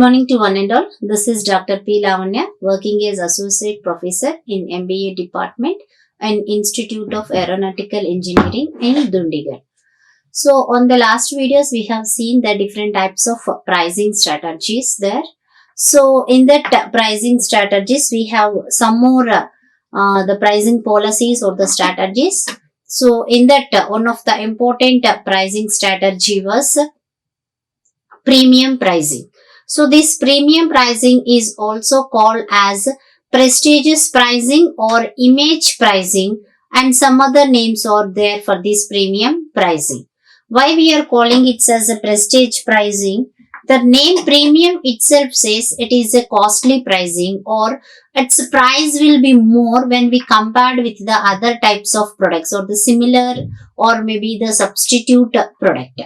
morning to one and all. This is Dr. P. Lavanya, working as Associate Professor in MBA Department and Institute of Aeronautical Engineering in Dundigal. So, on the last videos, we have seen the different types of pricing strategies there. So, in that pricing strategies, we have some more the pricing policies or the strategies. So, in that one of the important pricing strategy was premium pricing. So this premium pricing is also called as prestigious pricing or image pricing, and some other names are there for this premium pricing. Why we are calling it as a prestige pricing? The name premium itself says it is a costly pricing, or its price will be more when we compared with the other types of products or the similar or maybe the substitute product.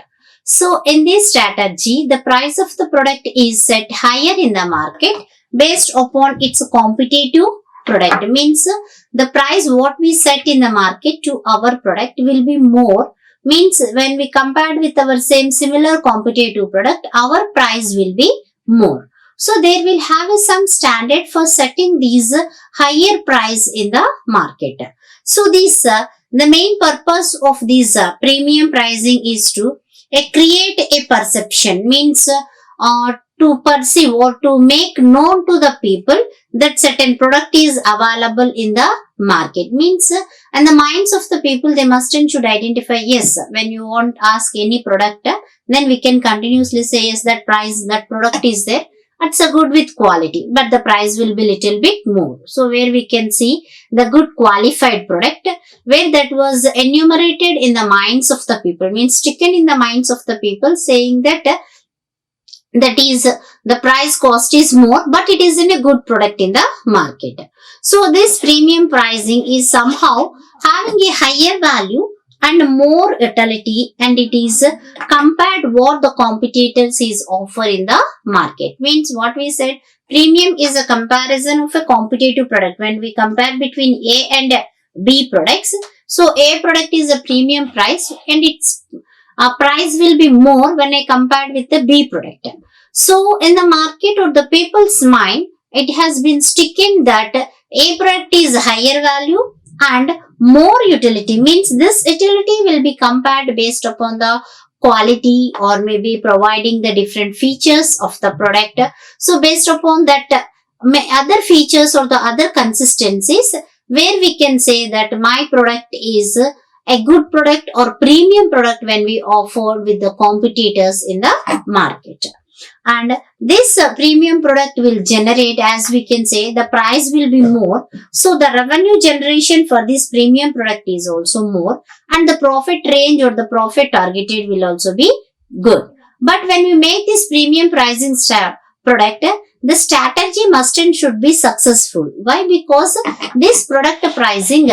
So in this strategy, the price of the product is set higher in the market based upon its competitive product. Means the price what we set in the market to our product will be more. Means when we compared with our same similar competitive product, our price will be more. So there will have some standard for setting these higher price in the market. So this the main purpose of this premium pricing is to create a perception, means to perceive or to make known to the people that certain product is available in the market. Means and the minds of the people, they must and should identify, yes, when you want ask any product, then we can continuously say yes, that price, that product is there, it's a good with quality, but the price will be little bit more. So where we can see the good qualified product, where that was enumerated in the minds of the people, means taken in the minds of the people, saying that that is the price cost is more, but it is in a good product in the market. So this premium pricing is somehow having a higher value and more utility, and it is compared what the competitors is offer in the market. Means what we said, premium is a comparison of a competitive product when we compare between A and B products. So A product is a premium price and its price will be more when I compared with the B product. So in the market or the people's mind, it has been sticking that A product is higher value and more utility. Means this utility will be compared based upon the quality or maybe providing the different features of the product. So based upon that other features or the other consistencies, where we can say that my product is a good product or premium product when we offer with the competitors in the market. And this premium product will generate, as we can say, the price will be more. So the revenue generation for this premium product is also more, and the profit range or the profit targeted will also be good. But when we make this premium pricing product, the strategy must and should be successful. Why? Because this product pricing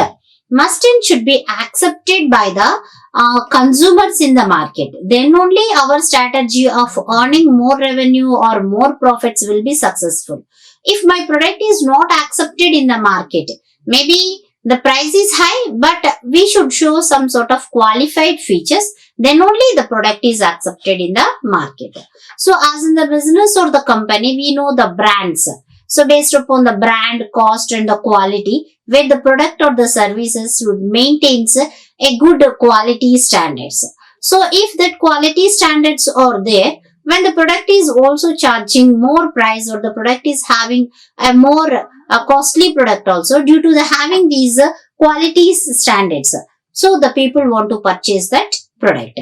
must and should be accepted by the consumers in the market. Then only our strategy of earning more revenue or more profits will be successful. If my product is not accepted in the market, maybe the price is high, but we should show some sort of qualified features, then only the product is accepted in the market. So as in the business or the company, we know the brands. So based upon the brand, cost and the quality, where the product or the services would maintains a good quality standards. So if that quality standards are there, when the product is also charging more price or the product is having a more costly product also due to the having these quality standards, so the people want to purchase that product.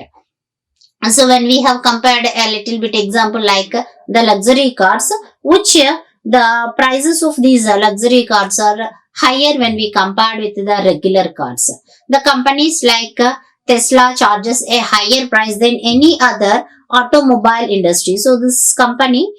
So when we have compared a little bit example like the luxury cars, which the prices of these luxury cars are higher when we compare with the regular cars. The companies like Tesla charges a higher price than any other automobile industry. So this company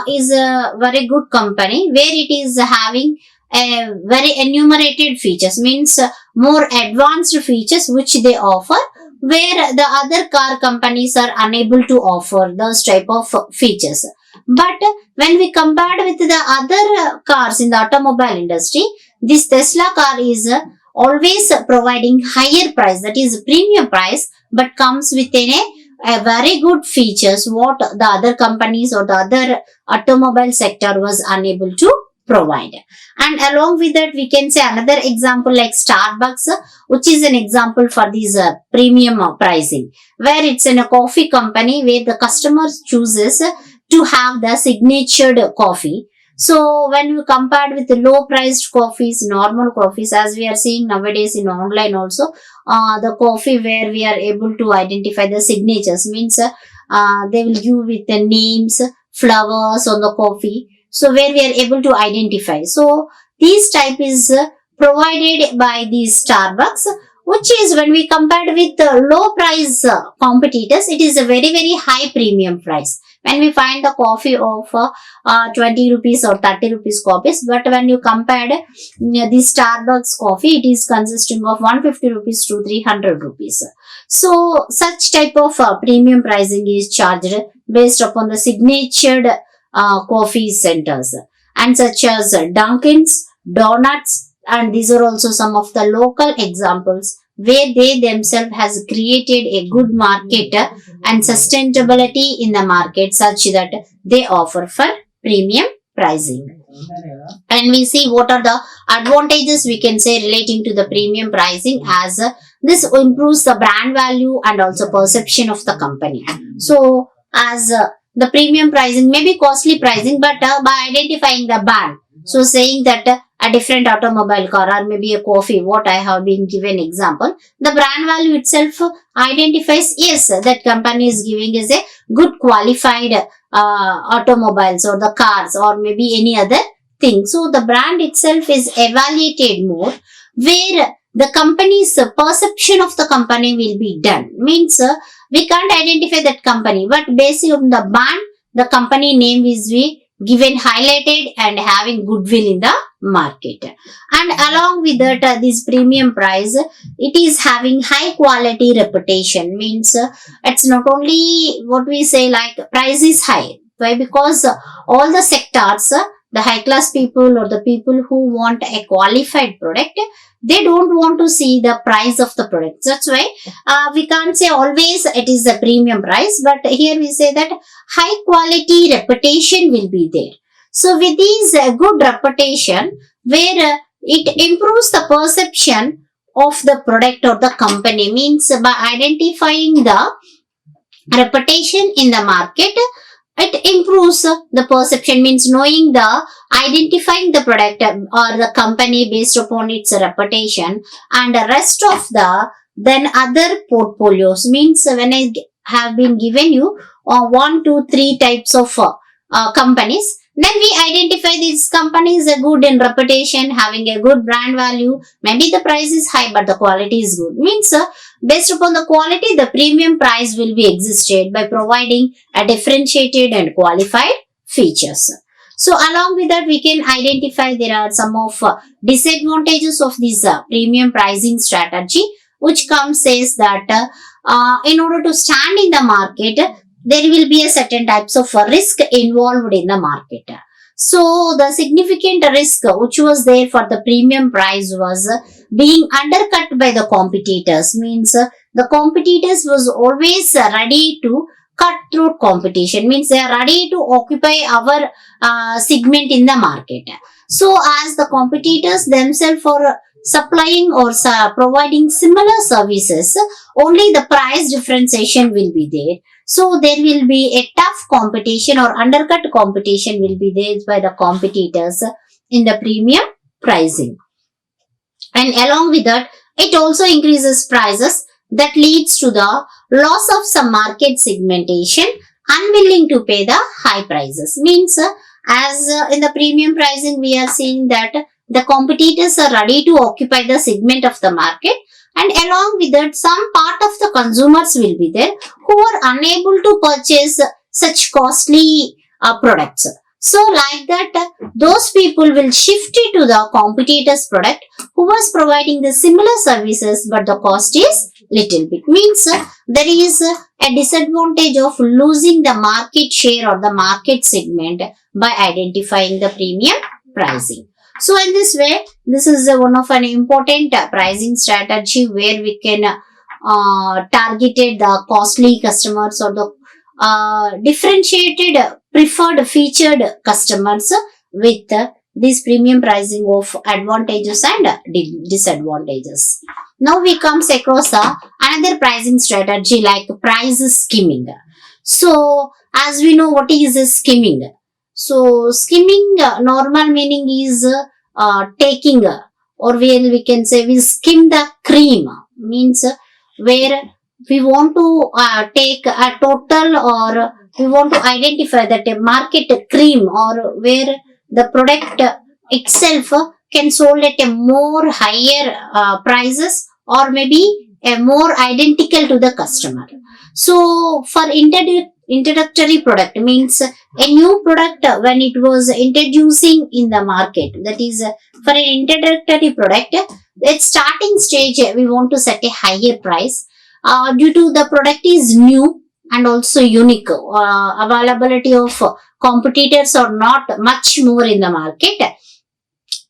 is a very good company where it is having a very enumerated features, means more advanced features which they offer, where the other car companies are unable to offer those type of features. But when we compared with the other cars in the automobile industry, this Tesla car is always providing higher price, that is premium price, but comes within a very good features what the other companies or the other automobile sector was unable to provide. And along with that, we can say another example like Starbucks, which is an example for these premium pricing, where it's in a coffee company where the customers chooses to have the signatured coffee. So when you compared with the low priced coffees, normal coffees, as we are seeing nowadays in online also, the coffee where we are able to identify the signatures means they will give with the names, flowers on the coffee. So where we are able to identify. So this type is provided by these Starbucks, which is when we compared with the low price competitors, it is a very very high premium price. When we find the coffee of 20 rupees or 30 rupees copies, but when you compared the Starbucks coffee, it is consisting of 150 rupees to 300 rupees. So such type of premium pricing is charged based upon the signatured coffee centers, and such as Dunkin's, Donuts, and these are also some of the local examples where they themselves has created a good market and sustainability in the market such that they offer for premium pricing. And we see what are the advantages we can say relating to the premium pricing, as this improves the brand value and also perception of the company. So as the premium pricing may be costly pricing, but by identifying the brand, so saying that a different automobile car or maybe a coffee, what I have been given example, the brand value itself identifies, yes, that company is giving is a good qualified automobiles or the cars or maybe any other thing. So the brand itself is evaluated more, where the company's perception of the company will be done. Means we can't identify that company, but based on the brand, the company name is be given highlighted and having goodwill in the market. And along with that, this premium price, it is having high quality reputation. Means it's not only what we say like price is high. Why? Because all the sectors, the high class people or the people who want a qualified product, they don't want to see the price of the product. That's why we can't say always it is a premium price, but here we say that high quality reputation will be there. So with this good reputation, where it improves the perception of the product or the company, means by identifying the reputation in the market, it improves the perception, means knowing the identifying the product or the company based upon its reputation, and the rest of the then other portfolios, means when I have been given you 1, 2, 3 types of companies, then we identify these companies are good in reputation, having a good brand value. Maybe the price is high, but the quality is good. Means based upon the quality, the premium price will be existed by providing a differentiated and qualified features. So along with that, we can identify there are some of disadvantages of this premium pricing strategy, which comes says that in order to stand in the market, there will be a certain types of risk involved in the market. So the significant risk which was there for the premium price was being undercut by the competitors. Means the competitors was always ready to cut through competition. Means they are ready to occupy our segment in the market. So as the competitors themselves are supplying or providing similar services, only the price differentiation will be there. So there will be a tough competition or undercut competition will be there by the competitors in the premium pricing. And along with that, it also increases prices that leads to the loss of some market segmentation, unwilling to pay the high prices. Means as in the premium pricing, we are seeing that the competitors are ready to occupy the segment of the market, and along with that, some part of the consumers will be there who are unable to purchase such costly products. So like that, those people will shift it to the competitor's product who was providing the similar services, but the cost is little bit. Means there is a disadvantage of losing the market share or the market segment by identifying the premium pricing. So in this way, this is one of an important pricing strategy where we can targeted the costly customers or the differentiated preferred featured customers with this premium pricing of advantages and disadvantages. Now we comes across another pricing strategy like price skimming. So as we know what is skimming. So skimming normal meaning is taking or where we can say we skim the cream, means where we want to take a total or we want to identify that a market cream or where the product itself can sold at a more higher prices or maybe a more identical to the customer. So for introductory product means a new product when it was introducing in the market, that is for an introductory product at starting stage we want to set a higher price due to the product is new and also unique. Availability of competitors are not much more in the market.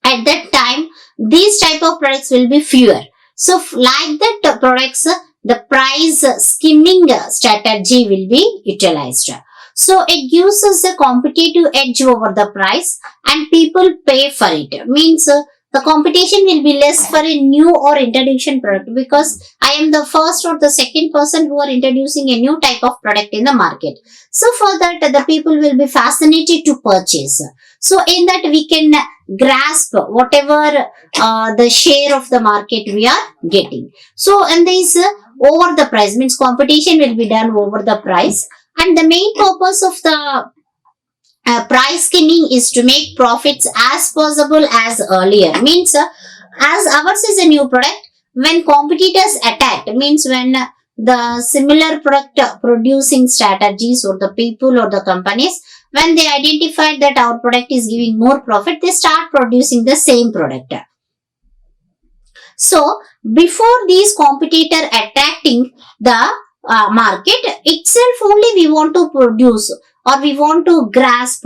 At that time, these type of products will be fewer. So, like that products, the price skimming strategy will be utilized. So, it gives us a competitive edge over the price and people pay for it. Means the competition will be less for a new or introduction product because I am the first or the second person who are introducing a new type of product in the market. So for that the people will be fascinated to purchase. So in that we can grasp whatever the share of the market we are getting. So and this over the price means competition will be done over the price, and the main purpose of the price skimming is to make profits as possible as earlier. Means as ours is a new product, when competitors attack means when the similar product producing strategies or the people or the companies, when they identify that our product is giving more profit, they start producing the same product. So before these competitor attacking the market itself only we want to produce or we want to grasp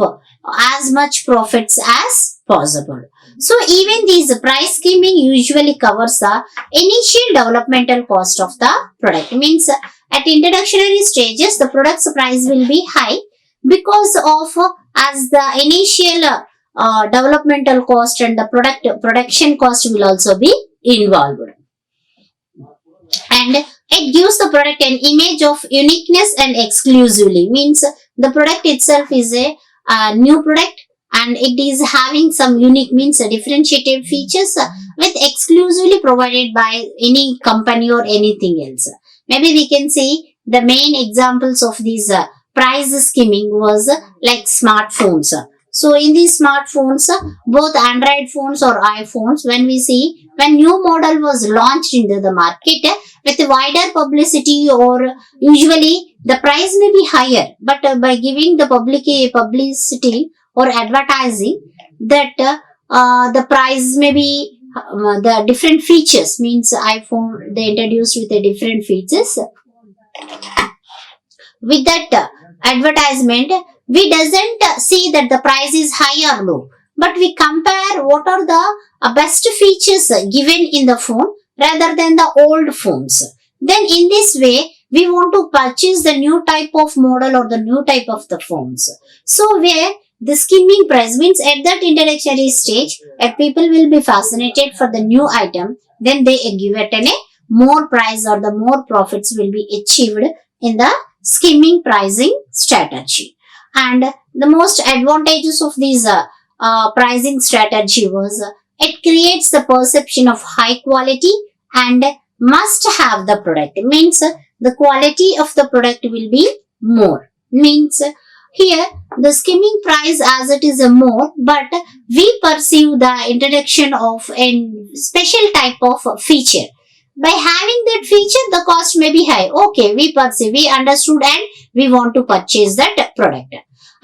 as much profits as possible. So even these price skimming usually covers the initial developmental cost of the product. Means at introductory stages the product's price will be high because of as the initial developmental cost and the production cost will also be involved. And it gives the product an image of uniqueness and exclusively. Means the product itself is a new product and it is having some unique means differentiated features with exclusively provided by any company or anything else. Maybe we can see the main examples of these price skimming was like smartphones. So in these smartphones, both Android phones or iPhones, when we see when new model was launched into the market with wider publicity or usually the price may be higher, but by giving the publicity or advertising that the price may be the different features. Means iPhone they introduced with the different features. With that advertisement, we doesn't see that the price is high or low, but we compare what are the best features given in the phone rather than the old phones. Then in this way, we want to purchase the new type of model or the new type of the phones. So where the skimming price means at that introductory stage, people will be fascinated for the new item, then they give it a more price or the more profits will be achieved in the skimming pricing strategy. And the most advantages of these pricing strategy was it creates the perception of high quality and must have the product. Means the quality of the product will be more. Means here the skimming price as it is a more, but we perceive the introduction of a special type of feature. By having that feature, the cost may be high. Okay, we perceive, we understood and we want to purchase that product.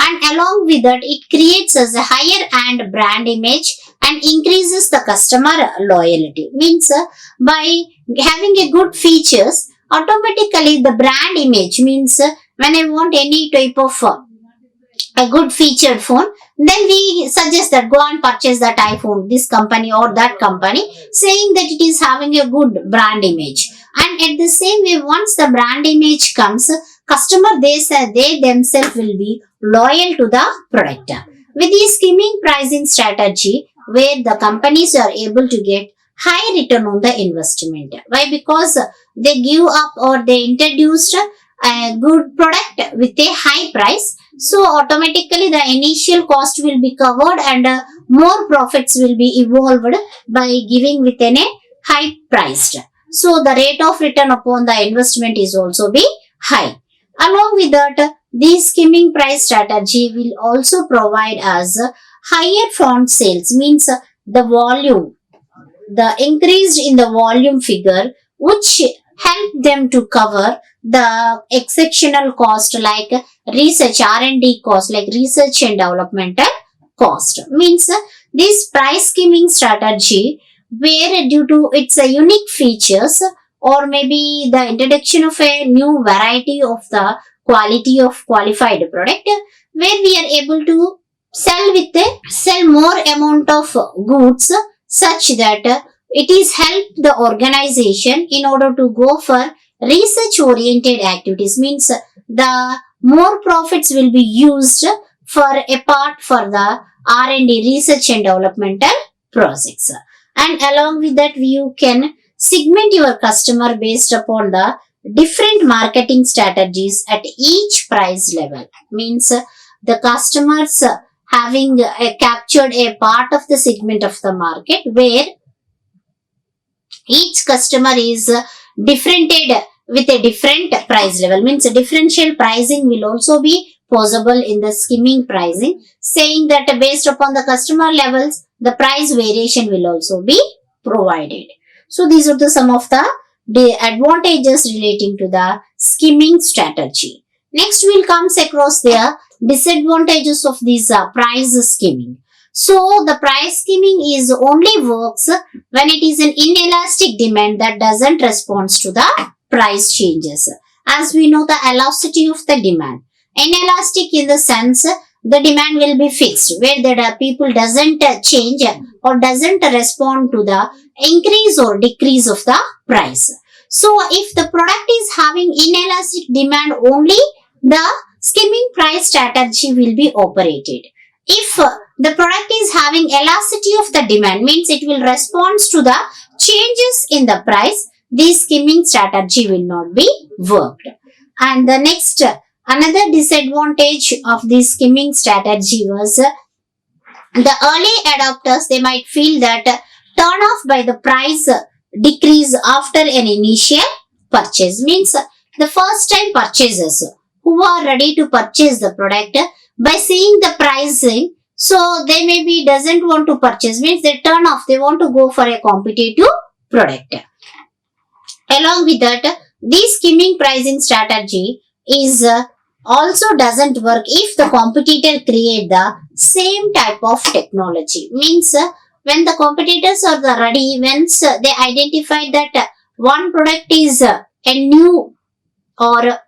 And along with that, it creates as a higher and brand image and increases the customer loyalty. Means by having a good features, automatically the brand image means when I want any type of a good featured phone, then we suggest that go and purchase that iPhone, this company or that company, saying that it is having a good brand image. And at the same way, once the brand image comes, customer they themselves will be loyal to the product. With the skimming pricing strategy, where the companies are able to get high return on the investment. Why? Because they give up or they introduced a good product with a high price. So automatically the initial cost will be covered and more profits will be evolved by giving within a high priced. So the rate of return upon the investment is also be high. Along with that, this skimming price strategy will also provide us higher font sales, means the volume, the increased in the volume figure, which help them to cover the exceptional cost like research R&D cost, like research and developmental cost. Means this price skimming strategy, where due to its unique features or maybe the introduction of a new variety of the quality of qualified product, where we are able to sell more amount of goods, such that it is help the organization in order to go for research oriented activities. Means the more profits will be used for a part for the R&D, research and developmental projects. And along with that, you can segment your customer based upon the different marketing strategies at each price level. Means the customers having captured a part of the segment of the market, where each customer is differentiated with a different price level. Means differential pricing will also be possible in the skimming pricing, saying that based upon the customer levels, the price variation will also be provided. So these are the some of the advantages relating to the skimming strategy. Next, we'll comes across the disadvantages of this price skimming. So the price skimming is only works when it is an inelastic demand that doesn't respond to the price changes. As we know, the elasticity of the demand. Inelastic in the sense the demand will be fixed, where the people doesn't change or doesn't respond to the increase or decrease of the price. So if the product is having inelastic demand, only the skimming price strategy will be operated. If the product is having elasticity of the demand, means it will respond to the changes in the price, this skimming strategy will not be worked. And the next, another disadvantage of this skimming strategy was the early adopters, they might feel that turn off by the price decrease after an initial purchase. Means the first time purchasers who are ready to purchase the product, by seeing the pricing, so they maybe doesn't want to purchase, means they turn off, they want to go for a competitive product. Along with that, this skimming pricing strategy is also doesn't work if the competitor create the same type of technology. Means when the competitors are ready, once they identify that one product is a new or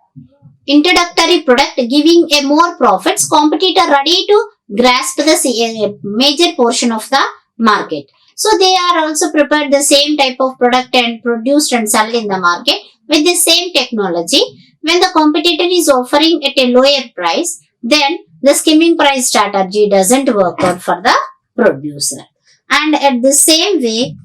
introductory product giving a more profits, competitor ready to grasp the major portion of the market. So they are also prepared the same type of product and produced and sold in the market with the same technology. When the competitor is offering at a lower price, then the skimming price strategy doesn't work out for the producer. And at the same way,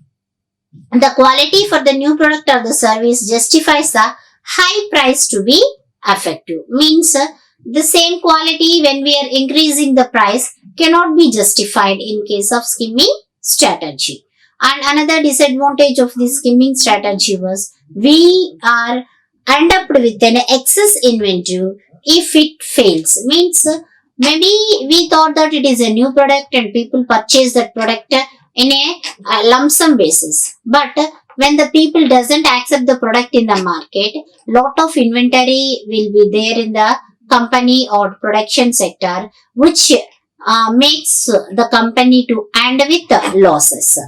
the quality for the new product or the service justifies the high price to be effective. Means the same quality, when we are increasing the price, cannot be justified in case of skimming strategy. And another disadvantage of this skimming strategy was we are end up with an excess inventory if it fails. Means maybe we thought that it is a new product and people purchase that product in a lump sum basis, but when the people doesn't accept the product in the market, lot of inventory will be there in the company or production sector, which makes the company to end with losses.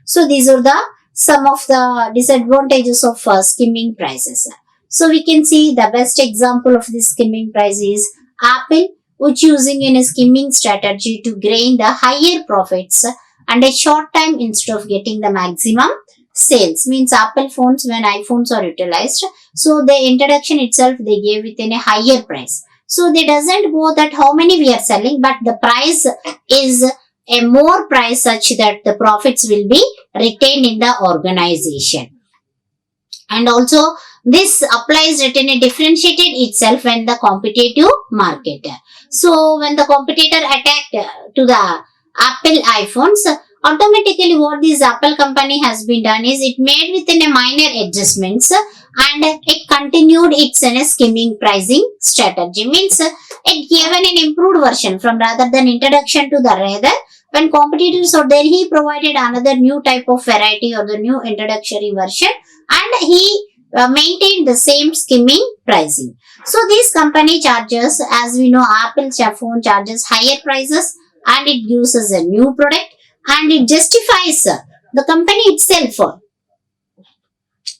So these are the some of the disadvantages of skimming prices. So we can see the best example of this skimming price is Apple, which using in a skimming strategy to gain the higher profits and a short time instead of getting the maximum sales, means Apple phones when iPhones are utilized. So the introduction itself they gave within a higher price. So they doesn't go that how many we are selling, but the price is a more price such that the profits will be retained in the organization. And also this applies it in a differentiated itself when the competitive market. So when the competitor attacked to the Apple iPhones, automatically what this Apple company has been done is it made within a minor adjustments and it continued its skimming pricing strategy. Means it given an improved version from rather than introduction to the rather when competitors are there, he provided another new type of variety or the new introductory version, and he maintained the same skimming pricing. So this company charges, as we know, Apple phone charges higher prices and it gives us a new product and it justifies the company itself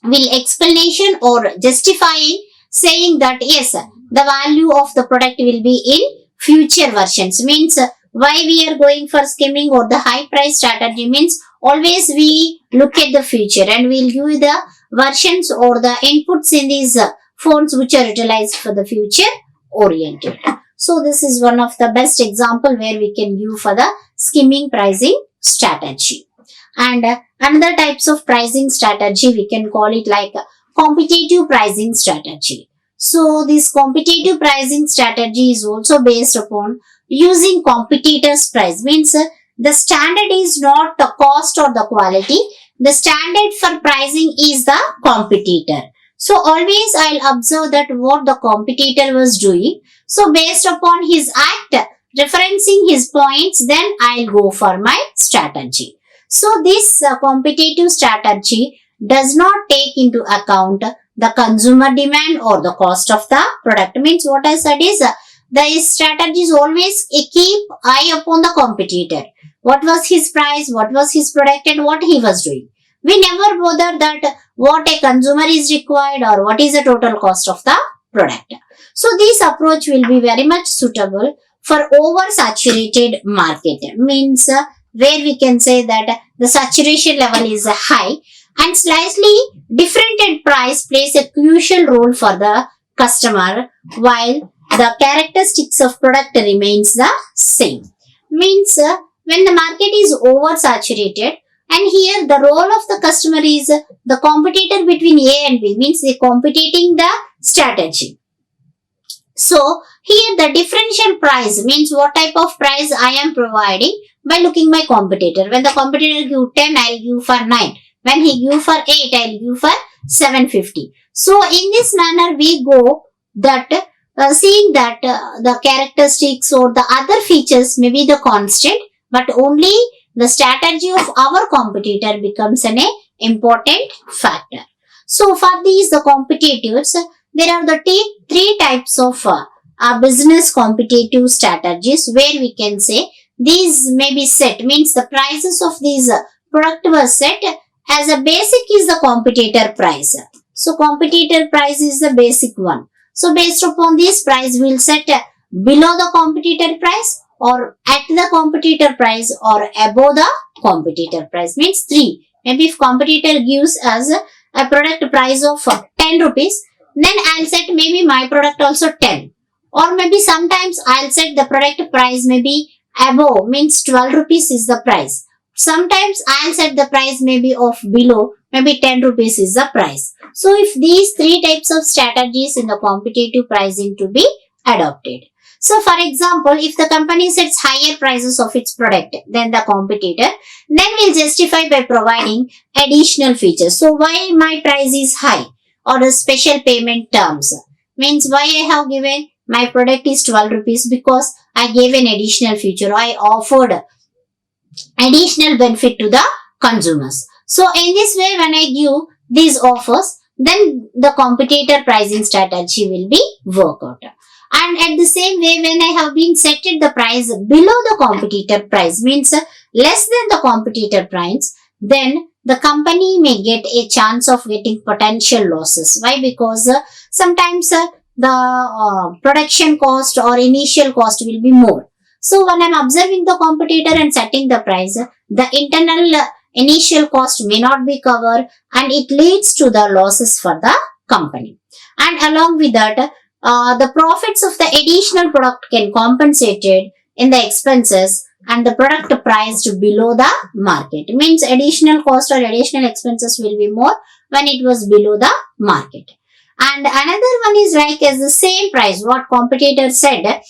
will explanation or justifying saying that yes, the value of the product will be in future versions. Means why we are going for skimming or the high price strategy means always we look at the future and we'll give the versions or the inputs in these phones which are utilized for the future oriented. So this is one of the best example where we can use for the skimming pricing strategy. And another types of pricing strategy we can call it like competitive pricing strategy. So this competitive pricing strategy is also based upon using competitors price. Means the standard is not the cost or the quality. The standard for pricing is the competitor. So always I'll observe that what the competitor was doing. So based upon his act, referencing his points, then I'll go for my strategy. So this competitive strategy does not take into account the consumer demand or the cost of the product. Means what I said is the strategies always keep eye upon the competitor. What was his price, what was his product and what he was doing. We never bother that what a consumer is required or what is the total cost of the product. So this approach will be very much suitable for oversaturated market. Means where we can say that the saturation level is high and slightly different price plays a crucial role for the customer while the characteristics of product remains the same. Means when the market is oversaturated and here the role of the customer is the competitor between A and B, means they competing the strategy. So here the differential price means what type of price I am providing by looking my competitor. When the competitor give 10, I'll give for 9. When he give for 8, I'll give for 750. So in this manner we go that seeing that the characteristics or the other features may be the constant, but only the strategy of our competitor becomes an important factor. So for these the competitors, there are the three types of business competitive strategies where we can say these may be set. Means the prices of these product were set as a basic is the competitor price. So competitor price is the basic one. So based upon this price we'll set below the competitor price or at the competitor price or above the competitor price. Means 3. Maybe if competitor gives us a product price of 10 rupees, then I'll set maybe my product also 10. Or maybe sometimes I'll set the product price maybe above, means 12 rupees is the price. Sometimes I'll set the price maybe of below, maybe 10 rupees is the price. So if these 3 types of strategies in the competitive pricing to be adopted. So for example, if the company sets higher prices of its product than the competitor, then we'll justify by providing additional features. So why my price is high or a special payment terms? Means why I have given my product is 12 rupees because I gave an additional feature. I offered additional benefit to the consumers. So in this way when I give these offers, then the competitor pricing strategy will be worked out. And at the same way when I have been set the price below the competitor price, means less than the competitor price, then the company may get a chance of getting potential losses. Why? Because sometimes the production cost or initial cost will be more. So when I'm observing the competitor and setting the price, the internal initial cost may not be covered, and it leads to the losses for the company. And along with that, the profits of the additional product can compensated in the expenses and the product priced below the market. Means additional cost or additional expenses will be more when it was below the market. And another one is like as the same price what competitor said,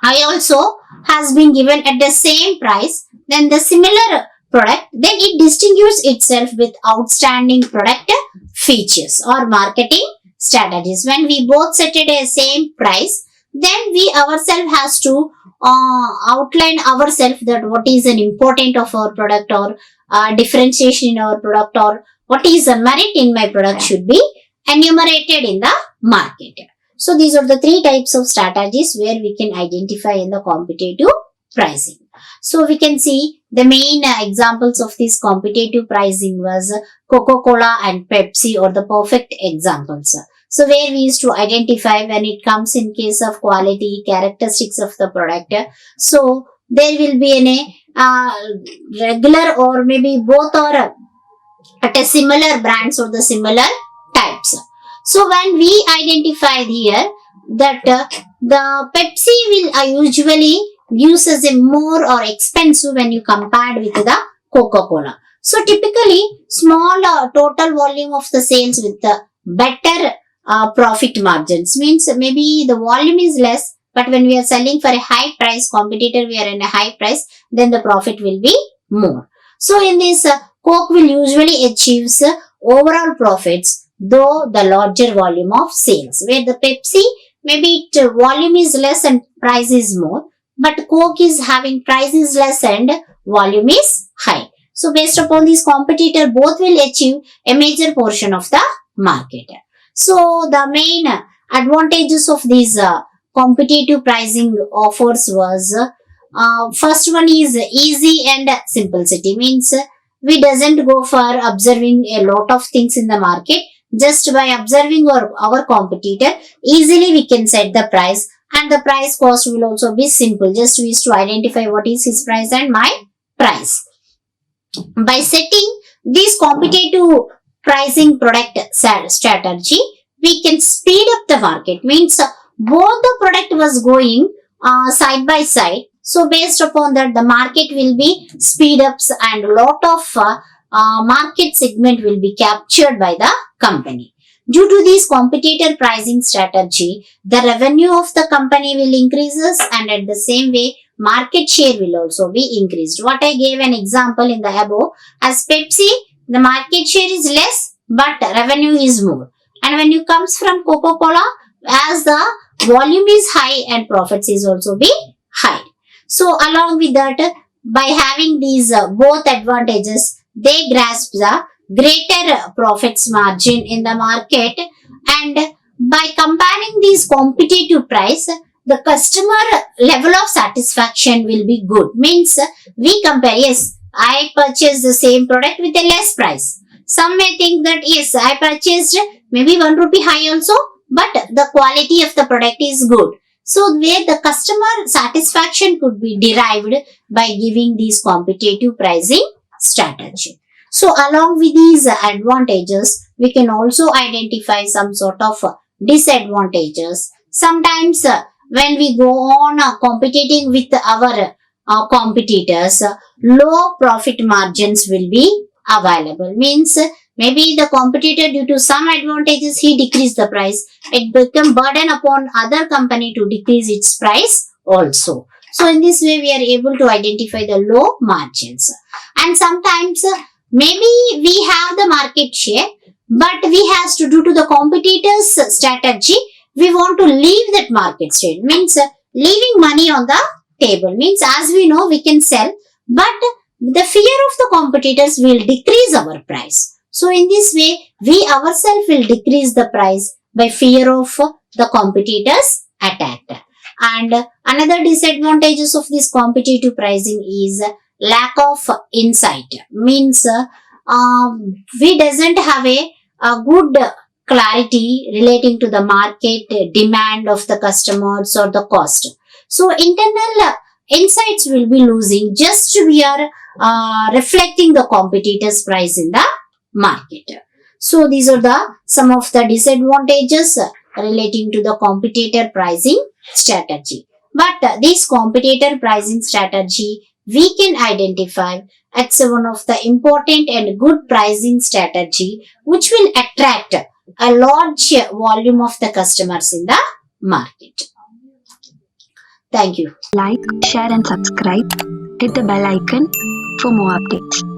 I also has been given at the same price, then the similar product, then it distinguishes itself with outstanding product features or marketing strategies. When we both set it a same price, then we ourselves has to outline ourselves that what is an important of our product or differentiation in our product or what is a merit in my product should be enumerated in the market. So these are the three types of strategies where we can identify in the competitive pricing. So we can see the main examples of this competitive pricing was Coca-Cola and Pepsi or the perfect examples. So where we used to identify when it comes in case of quality, characteristics of the product. So there will be a regular or maybe both or at a similar brands or the similar types. So when we identified here that the Pepsi will usually use as a more or expensive when you compared with the Coca-Cola. So typically small total volume of the sales with the better profit margins, means maybe the volume is less, but when we are selling for a high price competitor, we are in a high price, then the profit will be more. So in this Coke will usually achieves overall profits though the larger volume of sales, where the Pepsi maybe volume is less and price is more, but Coke is having price is less and volume is high. So based upon this competitor, both will achieve a major portion of the market. So the main advantages of these competitive pricing offers was first one is easy and simplicity, means we doesn't go for observing a lot of things in the market. Just by observing our competitor, easily we can set the price, and the price cost will also be simple. Just we used to identify what is his price and my price. By setting this competitive pricing product strategy, we can speed up the market. Means both the product was going side by side. So based upon that, the market will be speed ups and lot of market segment will be captured by the company. Due to this competitor pricing strategy, the revenue of the company will increases, and at the same way, market share will also be increased. What I gave an example in the above, as Pepsi, the market share is less, but revenue is more. And when you comes from Coca-Cola, as the volume is high and profits is also be high. So along with that, by having these both advantages, they grasp the greater profits margin in the market, and by comparing these competitive price, the customer level of satisfaction will be good. Means we compare, yes, I purchased the same product with a less price. Some may think that yes, I purchased maybe 1 rupee high also, but the quality of the product is good. So where the customer satisfaction could be derived by giving these competitive pricing strategy. So along with these advantages, we can also identify some sort of disadvantages. Sometimes when we go on competing with our competitors, low profit margins will be available. Means maybe the competitor, due to some advantages, he decreased the price. It become burden upon other company to decrease its price also. So in this way, we are able to identify the low margins. And sometimes maybe we have the market share, but we have to, due to the competitors' strategy, we want to leave that market share. Means leaving money on the table. Means as we know, we can sell, but the fear of the competitors will decrease our price. So in this way, we ourselves will decrease the price by fear of the competitors' attack. And another disadvantages of this competitive pricing is lack of insight. Means we doesn't have a good clarity relating to the market demand of the customers or the cost. So internal insights will be losing. Just we are reflecting the competitors' price in the market. So these are some of the disadvantages relating to the competitor pricing strategy. But this competitor pricing strategy we can identify as one of the important and good pricing strategy which will attract a large volume of the customers in the market. Thank you. Like, share and subscribe. Hit the bell icon for more updates.